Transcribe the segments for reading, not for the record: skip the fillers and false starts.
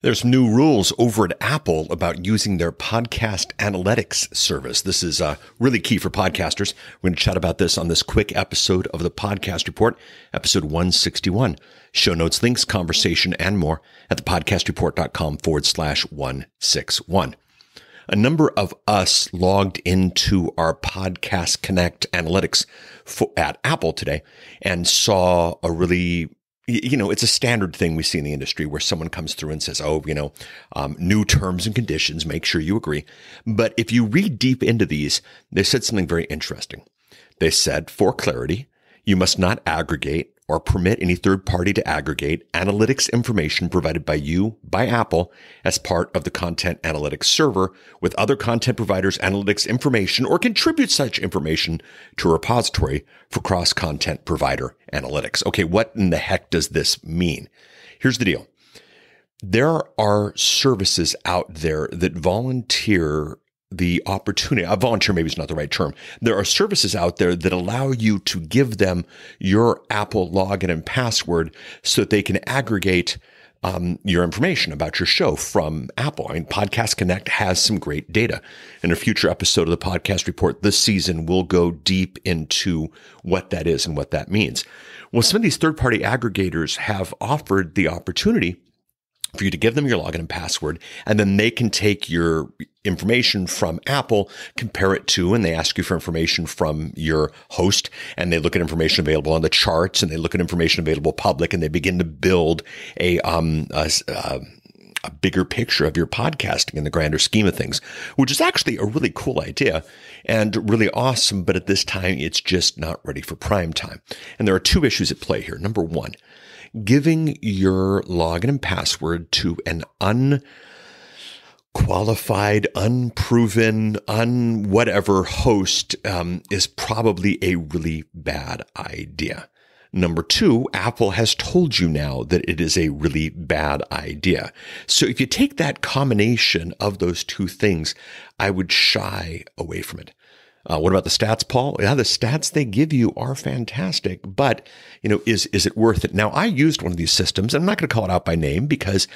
There's some new rules over at Apple about using their podcast analytics service. This is really key for podcasters. We're going to chat about this on this quick episode of the Podcast Report, episode 161. Show notes, links, conversation, and more at thepodcastreport.com/161. A number of us logged into our Podcast Connect analytics at Apple today and saw a really, it's a standard thing we see in the industry where someone comes through and says, new terms and conditions, make sure you agree. But if you read deep into these, they said something very interesting. They said, for clarity, you must not aggregate or permit any third party to aggregate analytics information provided by Apple as part of the content analytics server with other content providers' analytics information or contribute such information to a repository for cross-content provider analytics. Okay, what in the heck does this mean? Here's the deal. There are services out there that volunteer the opportunity, volunteer maybe is not the right term. There are services out there that allow you to give them your Apple login and password so that they can aggregate your information about your show from Apple. I mean, Podcast Connect has some great data. In a future episode of the Podcast Report this season, we'll go deep into what that is and what that means. Well, some of these third-party aggregators have offered the opportunity for you to give them your login and password, and then they can take your information from Apple, compare it to, and they ask you for information from your host, and they look at information available on the charts, and they look at information available public, and they begin to build a bigger picture of your podcasting in the grander scheme of things, which is actually a really cool idea and really awesome. But at this time, it's just not ready for prime time. And there are two issues at play here. Number one, giving your login and password to an unqualified, unproven, whatever host is probably a really bad idea. Number two, Apple has told you now that it is a really bad idea. So if you take that combination of those two things, I would shy away from it. What about the stats, Paul? Yeah, the stats they give you are fantastic, but is it worth it? Now, I used one of these systems, and I'm not going to call it out by name because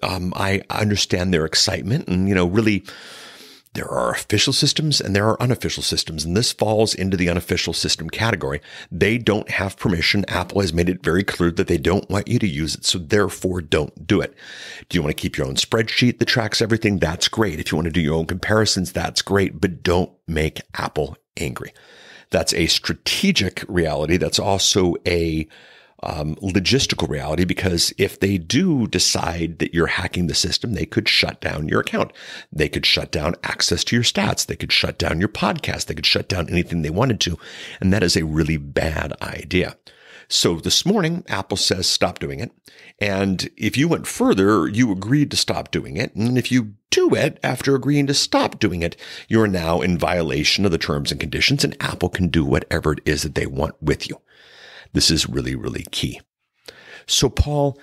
I understand their excitement, and really, there are official systems and there are unofficial systems, and this falls into the unofficial system category. They don't have permission. Apple has made it very clear that they don't want you to use it, so therefore don't do it. Do you want to keep your own spreadsheet that tracks everything? That's great. If you want to do your own comparisons, that's great, but don't make Apple angry. That's a strategic reality. That's also a logistical reality, because if they do decide that you're hacking the system, they could shut down your account. They could shut down access to your stats. They could shut down your podcast. They could shut down anything they wanted to. And that is a really bad idea. So this morning, Apple says, stop doing it. And if you went further, you agreed to stop doing it. And if you do it after agreeing to stop doing it, you're now in violation of the terms and conditions, and Apple can do whatever it is that they want with you. This is really, really key. So, Paul,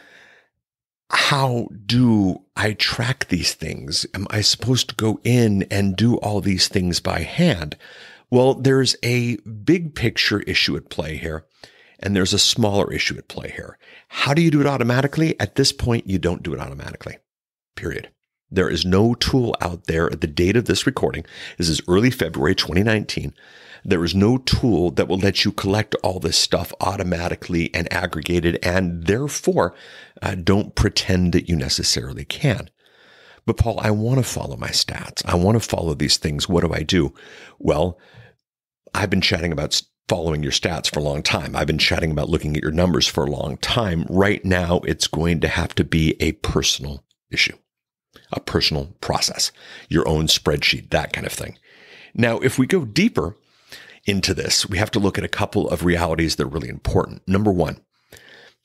how do I track these things? Am I supposed to go in and do all these things by hand? Well, there's a big picture issue at play here, and there's a smaller issue at play here. How do you do it automatically? At this point, you don't do it automatically, period. There is no tool out there at the date of this recording. This is early February 2019. There is no tool that will let you collect all this stuff automatically and aggregate it, and therefore don't pretend that you necessarily can. But Paul, I want to follow my stats. I want to follow these things. What do I do? Well, I've been chatting about following your stats for a long time. I've been chatting about looking at your numbers for a long time. Right now, it's going to have to be a personal issue, a personal process, your own spreadsheet, that kind of thing. Now, if we go deeper into this, we have to look at a couple of realities that are really important. Number one,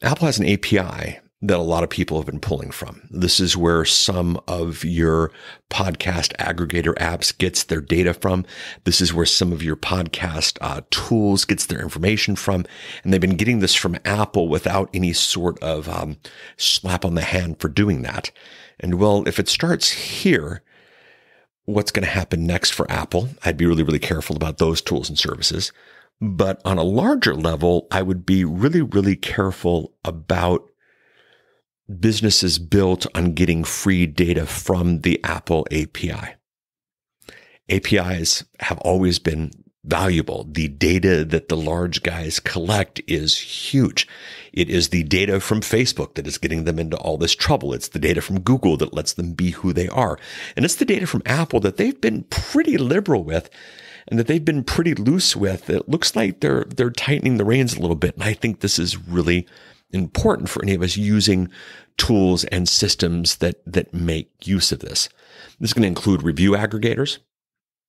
Apple has an API that a lot of people have been pulling from. This is where some of your podcast aggregator apps gets their data from. This is where some of your podcast tools gets their information from. And they've been getting this from Apple without any sort of slap on the hand for doing that. And well, if it starts here, what's going to happen next for Apple? I'd be really, really careful about those tools and services. But on a larger level, I would be really, really careful about businesses built on getting free data from the Apple API. APIs have always been valuable. The data that the large guys collect is huge. It is the data from Facebook that is getting them into all this trouble. It's the data from Google that lets them be who they are. And it's the data from Apple that they've been pretty liberal with and that they've been pretty loose with. It looks like they're tightening the reins a little bit. And I think this is really important for any of us using tools and systems that make use of this. This is going to include review aggregators.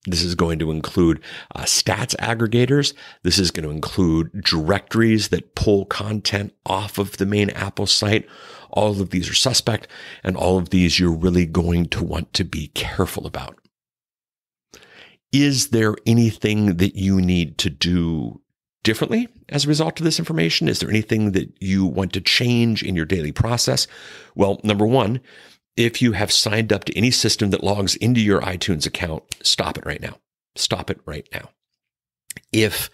This is going to include stats aggregators. This is going to include directories that pull content off of the main Apple site. All of these are suspect, and all of these you're really going to want to be careful about. Is there anything that you need to do differently as a result of this information? Is there anything that you want to change in your daily process? Well, number one, if you have signed up to any system that logs into your iTunes account, stop it right now. Stop it right now. If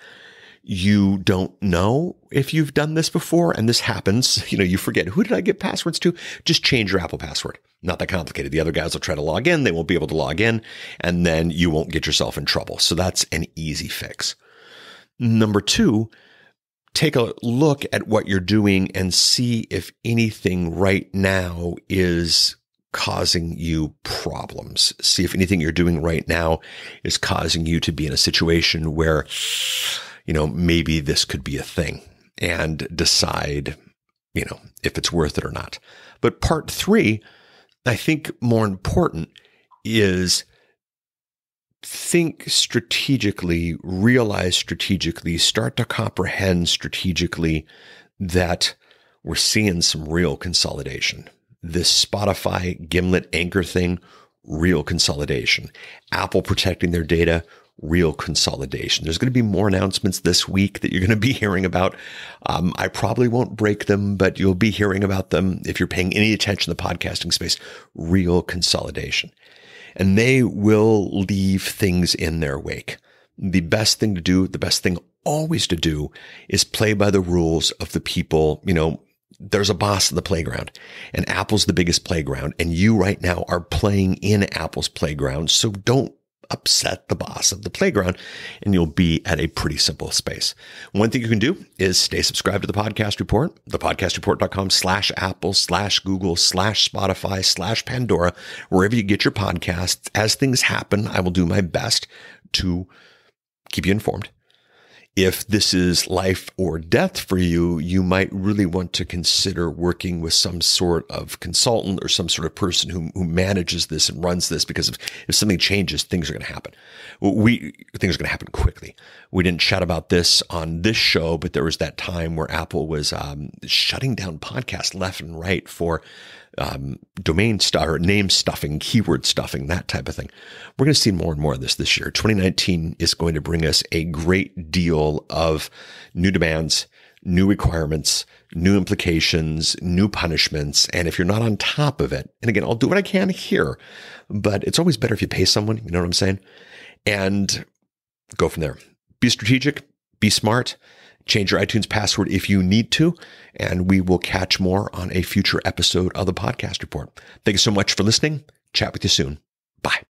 you don't know if you've done this before and this happens, you forget, who did I give passwords to? Just change your Apple password. Not that complicated. The other guys will try to log in. They won't be able to log in, and then you won't get yourself in trouble. So that's an easy fix. Number two, take a look at what you're doing and see if anything right now is causing you problems. See if anything you're doing right now is causing you to be in a situation where, maybe this could be a thing, and decide, if it's worth it or not. But part three, I think more important, is think strategically, realize strategically, start to comprehend strategically that we're seeing some real consolidation. This Spotify, Gimlet, Anchor thing, real consolidation. Apple protecting their data, real consolidation. There's going to be more announcements this week that you're going to be hearing about. I probably won't break them, but you'll be hearing about them if you're paying any attention to the podcasting space. Real consolidation. And they will leave things in their wake. The best thing to do, the best thing always to do, is play by the rules of the people. There's a boss in the playground, and Apple's the biggest playground, and you right now are playing in Apple's playground. So don't upset the boss of the playground, and you'll be at a pretty simple space. One thing you can do is stay subscribed to the Podcast Report, thepodcastreport.com/Apple/Google/Spotify/Pandora, wherever you get your podcasts. As things happen, I will do my best to keep you informed. If this is life or death for you, you might really want to consider working with some sort of consultant or some sort of person who manages this and runs this, because if something changes, things are going to happen. Things are going to happen quickly. We didn't chat about this on this show, but there was that time where Apple was shutting down podcasts left and right for domain or name stuffing, keyword stuffing, that type of thing. We're going to see more and more of this year. 2019 is going to bring us a great deal of new demands, new requirements, new implications, new punishments. And if you're not on top of it, and again, I'll do what I can here, but it's always better if you pay someone, you know what I'm saying? And go from there. Be strategic, be smart. Change your iTunes password if you need to, and we will catch more on a future episode of the Podcast Report. Thank you so much for listening. Chat with you soon. Bye.